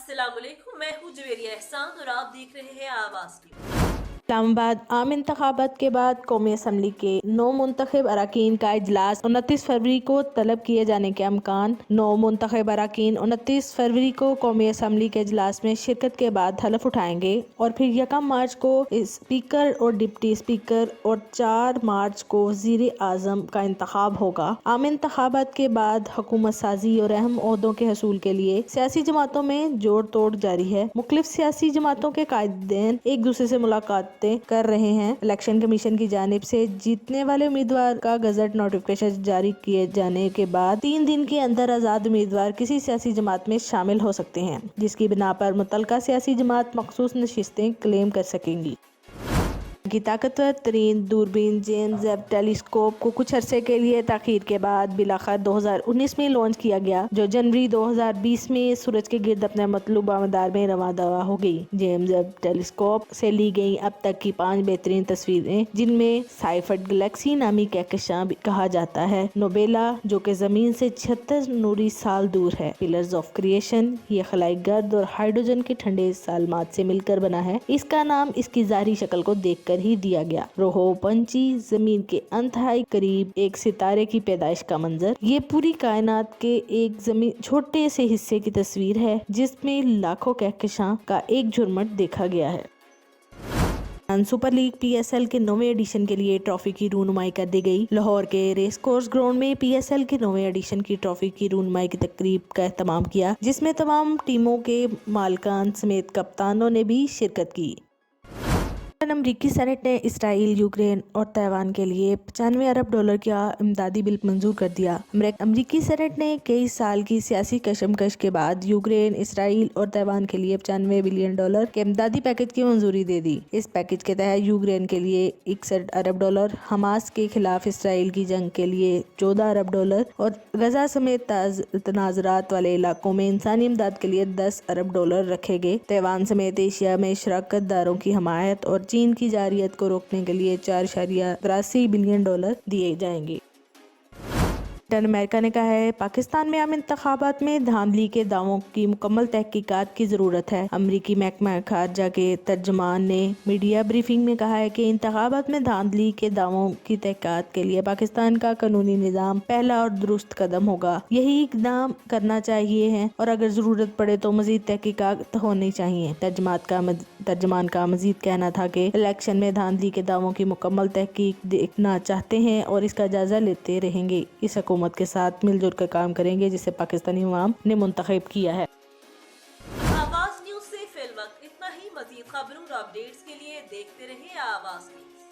अस्सलाम वालेकुम, मैं हूँ जवेरिया एहसान और आप देख रहे हैं आवाज़ न्यूज़। इस्लामाबाद आम इंतखाबात के बाद कौमी असम्बली के 9 मुंतखब अरकान का इजलास 29 फरवरी को तलब किए जाने के अमकान। 9 मुंतखब अरकान 29 फरवरी को कौमी असम्बली के इजलास में शिरकत के बाद हलफ उठाएंगे और फिर 1 मार्च को स्पीकर और डिप्टी स्पीकर और 4 मार्च को वज़ीर आज़म का इंतखाब होगा। आम इंतखाबात के बाद हुकूमत साजी और अहम ओहदों के हसूल के लिए सियासी जमातों में जोड़ तोड़ जारी है। मुख्तलिफ सियासी जमातों के कायदीन एक दूसरे से मुलाकात कर रहे हैं। इलेक्शन कमीशन की जानिब से जीतने वाले उम्मीदवार का गजट नोटिफिकेशन जारी किए जाने के बाद 3 दिन के अंदर आजाद उम्मीदवार किसी सियासी जमात में शामिल हो सकते हैं, जिसकी बिना पर मुतल्लिका सियासी जमात मखसूस नशिस्तें क्लेम कर सकेंगी। की ताकतवर तरीन दूरबीन जेम्स वेब टेलीस्कोप को कुछ अरसे के लिए ताखीर के बाद बिलाखिर 2019 में लॉन्च किया गया, जो जनवरी 2020 में सूरज के गिर्द अपने मतलूबा मदार में रवा दवा हो गई। जेम्स वेब टेलीस्कोप से ली गई अब तक की 5 बेहतरीन तस्वीरें, जिनमें साइफर्ड गैलेक्सी नामी कहकशां कहा जाता है, नोबेला जो कि जमीन से 76 नूरी साल दूर है, पिलर्स ऑफ क्रिएशन ये खलाई गर्द और हाइड्रोजन के ठंडे सालमात से मिलकर बना है। इसका नाम इसकी ज़ाहिरी शक्ल को देखकर ही दिया गया। रोहो पंची जमीन के अंतहाई करीब एक सितारे की पैदाइश का मंजर। ये पूरी कायनात के एक जमीन छोटे से हिस्से की तस्वीर है, जिसमें लाखों कहकशां का एक झुरमुट देखा गया है। सुपर लीग PSL के 9वें एडिशन के लिए ट्रॉफी की रूनुमाई कर दी गई। लाहौर के रेस कोर्स ग्राउंड में PSL के 9वें एडिशन की ट्रॉफी की रूनुमाई की तकरीब का एहतमाम किया, जिसमें तमाम टीमों के मालिकान समेत कप्तानों ने भी शिरकत की। अमरीकी सेनेट ने इसराइल, यूक्रेन और ताइवान के लिए $95 अरब का इमदादी बिल मंजूर कर दिया। अमरीकी सेनेट ने कई साल की सियासी कशमकश के बाद यूक्रेन, इसराइल और ताइवान के लिए $95 बिलियन के इमदादी पैकेज की मंजूरी दे दी। इस पैकेज के तहत यूक्रेन के लिए $61 अरब, हमास के खिलाफ इसराइल की जंग के लिए $14 अरब और गजा समेत तनाज़रात वाले इलाकों में इंसानी इमदाद के लिए $10 अरब रखे गए। ताइवान समेत एशिया में शराकत दारों की हमायत और चीन की जारियत को रोकने के लिए $4.83 बिलियन दिए जाएंगे। अमेरिका ने कहा है पाकिस्तान में आम इंतखाबात में धांधली के दावों की मुकम्मल तहकीकात की जरूरत है। अमरीकी महकमा खारजा के तर्जमान ने मीडिया ब्रीफिंग में कहा है कि इंतखाबात में धांधली के दावों की तहकीकात के लिए पाकिस्तान का कानूनी निज़ाम पहला और दुरुस्त कदम होगा। यही इक़दाम करना चाहिए है और अगर जरूरत पड़े तो मजीद तहकीकात होनी चाहिए। तर्जमान का मजीद कहना था कि इलेक्शन में धांधली के दावों की मुकम्मल तहकीक देखना चाहते हैं और इसका जायजा लेते रहेंगे। इस हुकूमत के साथ मिलजुल कर काम करेंगे जिसे पाकिस्तानी अवाम ने मुंतखब किया है। आवाज़ न्यूज़ से फिल वक्त इतना ही। मज़ीद खबरों और अपडेट्स के लिए देखते रहिए आवाज़ न्यूज़।